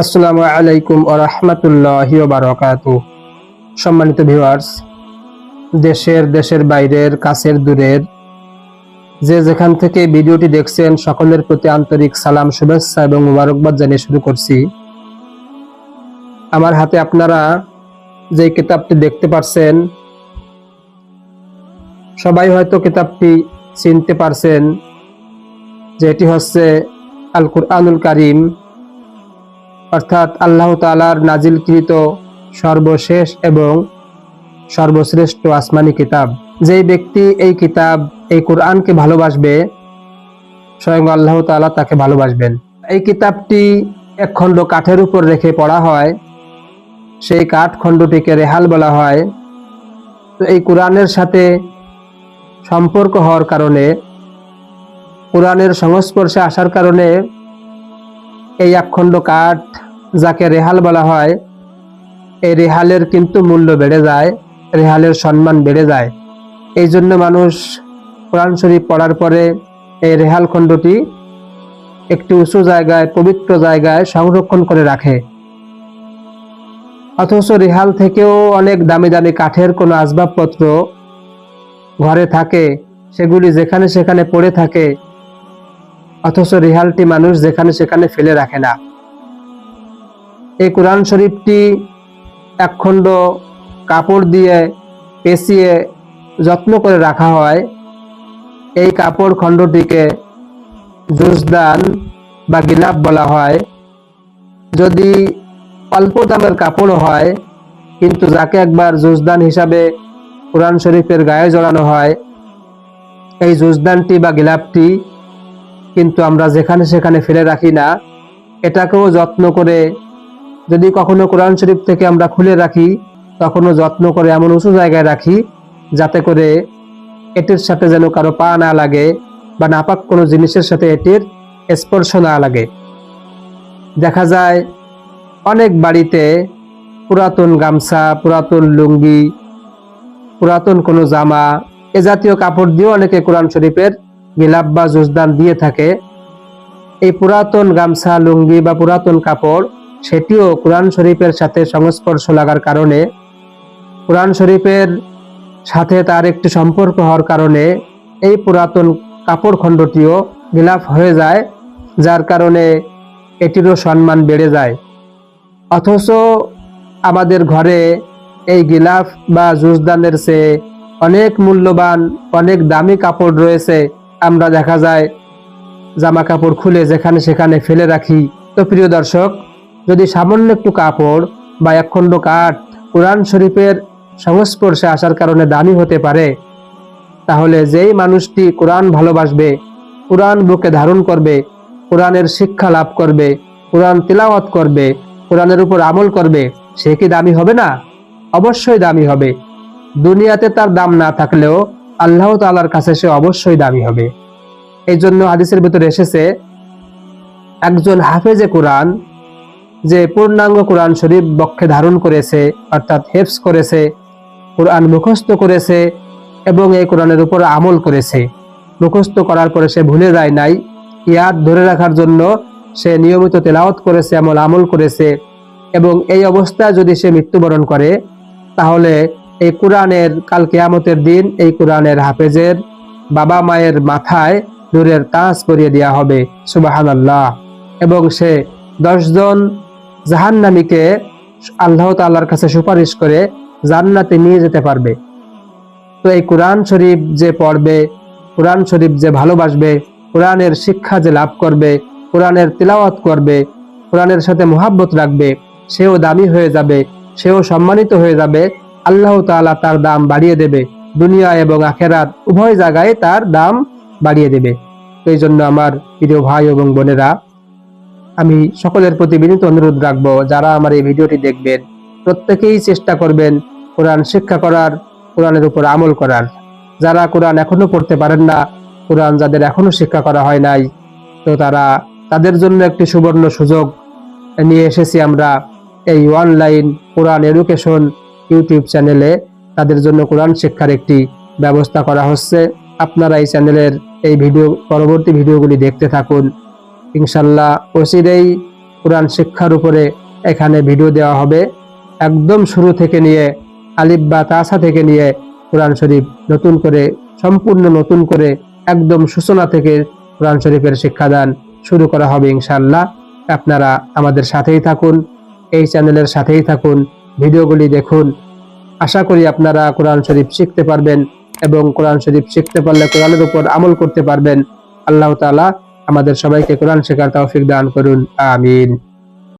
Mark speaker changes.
Speaker 1: আসসালামু আলাইকুম ওয়া রাহমাতুল্লাহি ওয়া বারাকাতুহু। সম্মানিত ভিউয়ার্স, দেশের বাইরের, কাছের দূরের যে যেখান থেকে ভিডিওটি দেখছেন সকলের প্রতি আন্তরিক সালাম, শুভেচ্ছা এবং মোবারকবাদ জানিয়ে শুরু করছি। আমার হাতে আপনারা যে কিতাবটি দেখতে পাচ্ছেন, সবাই হয়তো কিতাবটি চিনতে পারছেন যে এটি হচ্ছে আল কুরআনুল কারীম, অর্থাৎ আল্লাহ তাআলার নাজিলকৃত সর্বশেষ এবং সর্বশ্রেষ্ঠ আসমানি কিতাব। যেই ব্যক্তি এই কিতাব, এই কোরআনকে ভালোবাসবে, স্বয়ং আল্লাহ তাআলা তাকে ভালোবাসবেন। এই কিতাবটি এক খণ্ড কাঠের উপর রেখে পড়া হয়, সেই কাঠ খণ্ডটিকে রেহাল বলা হয়। তো এই কোরআনের সাথে সম্পর্ক হওয়ার কারণে, কোরআনের সংস্পর্শে আসার কারণে এই একখণ্ড কাঠ যাকে রেহাল বলা হয়, এই রেহালের কিন্তু মূল্য বেড়ে যায়, রেহালের সম্মান বেড়ে যায়। এই জন্য মানুষ কোরআন শরীফ পড়ার পরে এই রেহাল খণ্ডটি একটি উঁচু জায়গায়, পবিত্র জায়গায় সংরক্ষণ করে রাখে। অথচ রেহাল থেকেও অনেক দামি দামি কাঠের কোনো আসবাবপত্র ঘরে থাকে, সেগুলি যেখানে সেখানে পড়ে থাকে, অথচ রেহালটি মানুষ যেখানে সেখানে ফেলে রাখে না। এই কোরআন শরীফটি একখণ্ড কাপড় দিয়ে পেঁচিয়ে যত্ন করে রাখা হয়। এই কাপড় খণ্ডটিকে জুজদান বা গিলাফ বলা হয়। যদি অল্প দামের কাপড় হয়, কিন্তু যাকে একবার জুজদান হিসাবে কোরআন শরীফের গায়ে জড়ানো হয়, এই জুজদানটি বা গিলাফটি কিন্তু আমরা যেখানে সেখানে ফেলে রাখি না। এটাকেও যত্ন করে, যদি কখনো কোরআন শরীফ থেকে আমরা খুলে রাখি, তখনও যত্ন করে এমন উঁচু জায়গায় রাখি যাতে করে এটির সাথে যেন কারো পা না লাগে বা নাপাক কোনো জিনিসের সাথে এটির স্পর্শ না লাগে। দেখা যায় অনেক বাড়িতে পুরাতন গামছা, পুরাতন লুঙ্গি, পুরাতন কোনো জামা, এ জাতীয় কাপড় দিয়েও অনেকে কোরআন শরীফের গিলাফ বা জুজদান দিয়ে থাকে। এই পুরাতন গামছা, লুঙ্গি বা পুরাতন কাপড়, সেটিও কোরআন শরীফের সাথে সংস্পর্শ লাগার কারণে, কোরআন শরীফের সাথে তার একটি সম্পর্ক হওয়ার কারণে এই পুরাতন কাপড় খণ্ডটিও গিলাফ হয়ে যায়, যার কারণে এটিরও সম্মান বেড়ে যায়। অথচ আমাদের ঘরে এই গিলাফ বা জুজদানের চেয়ে অনেক মূল্যবান, অনেক দামি কাপড় রয়েছে। আমরা দেখা যায় জামা কাপড় খুলে যেখানে সেখানে ফেলে রাখি। তো প্রিয় দর্শক, যদি সামান্য একটু কাপড় বা একখণ্ড কাঠ কোরআন শরীফের সংস্পর্শে আসার কারণে দামি হতে পারে, তাহলে যেই মানুষটি কোরআন ভালোবাসবে, কোরআন বুকে ধারণ করবে, কোরআনের শিক্ষা লাভ করবে, কোরআন তিলাওয়াত করবে, কোরআনের উপর আমল করবে, সে কি দামি হবে না? অবশ্যই দামি হবে। দুনিয়াতে তার দাম না থাকলেও আল্লাহ তাআলার কাছে সে অবশ্যই দামি হবে। এই জন্য হাদিসের ভিতরে এসেছে, একজন হাফেজে কোরআন, যে পূর্ণাঙ্গ কোরআন শরীফ বক্ষে ধারণ করেছে, অর্থাৎ হেফজ করেছে, কোরআন মুখস্থ করেছে এবং এই কোরআনের উপর আমল করেছে। মুখস্থ করার পরে সে ভুলে যায় নাই, ইয়াদ ধরে রাখার জন্য সে নিয়মিত তেলাওয়াত করেছে, আমল করেছে, এবং এই অবস্থায় যদি সে মৃত্যুবরণ করে, তাহলে এই কোরআনের কাল কিয়ামতের দিন এই কোরআনের হাফেজের বাবা মায়ের মাথায় নূরের তাজ পরিয়ে দেওয়া হবে। সুবহানাল্লাহ। এবং সে 10 জন জাহান্নামীকে আল্লাহ তাআলার কাছে সুপারিশ করে জান্নাতে নিয়ে যেতে পারবে। তো এই কোরআন শরীফ যে পড়বে, কোরআন শরীফ যে ভালোবাসবে, কোরআনের শিক্ষা যে লাভ করবে, কোরআনের তিলাওয়াত করবে, কোরআনের সাথে মুহাব্বত রাখবে, সেও দামি হয়ে যাবে, সেও সম্মানিত হয়ে যাবে। আল্লাহ তাআলা তার দাম বাড়িয়ে দেবে, দুনিয়া এবং আখেরাত উভয় জায়গায় তার দাম বাড়িয়ে দেবে। তো এই জন্য আমার প্রিয় ভাই এবং বোনেরা, আমি সকলের প্রতি বিনীত অনুরোধ রাখবো, যারা আমার এই ভিডিওটি দেখবেন, প্রত্যেকেই চেষ্টা করবেন কোরআন শিক্ষা করার, কোরআনের উপর আমল করার। যারা কোরআন এখনো পড়তে পারেন না, কোরআন যাদের এখনো শিক্ষা করা হয় নাই, তো তাদের জন্য একটি সুবর্ণ সুযোগ নিয়ে এসেছি আমরা এই অনলাইন কোরআন এডুকেশন ইউটিউব চ্যানেলে। তাদের জন্য কোরআন শিক্ষার একটি ব্যবস্থা করা হচ্ছে। আপনারা এই চ্যানেলের এই পরবর্তী ভিডিওগুলি দেখতে থাকুন। ইনশাল্লাহ অচিরেই কোরআন শিক্ষার উপরে এখানে ভিডিও দেওয়া হবে। একদম শুরু থেকে নিয়ে আলিফ বা তাসা থেকে নিয়ে কোরআন শরীফ নতুন করে, সম্পূর্ণ নতুন করে, একদম সূচনা থেকে কোরআন শরীফের শিক্ষাদান শুরু করা হবে ইনশাআল্লাহ। আপনারা আমাদের সাথেই থাকুন, এই চ্যানেলের সাথেই থাকুন, ভিডিওগুলি দেখুন। আশা করি আপনারা কোরআন শরীফ শিখতে পারবেন এবং কোরআন শরীফ শিখতে পারলে কোরআনের উপর আমল করতে পারবেন। আল্লাহ তাআলা আমাদের সবাইকে কোরআন শেখার তৌফিক দান করুন, আমিন।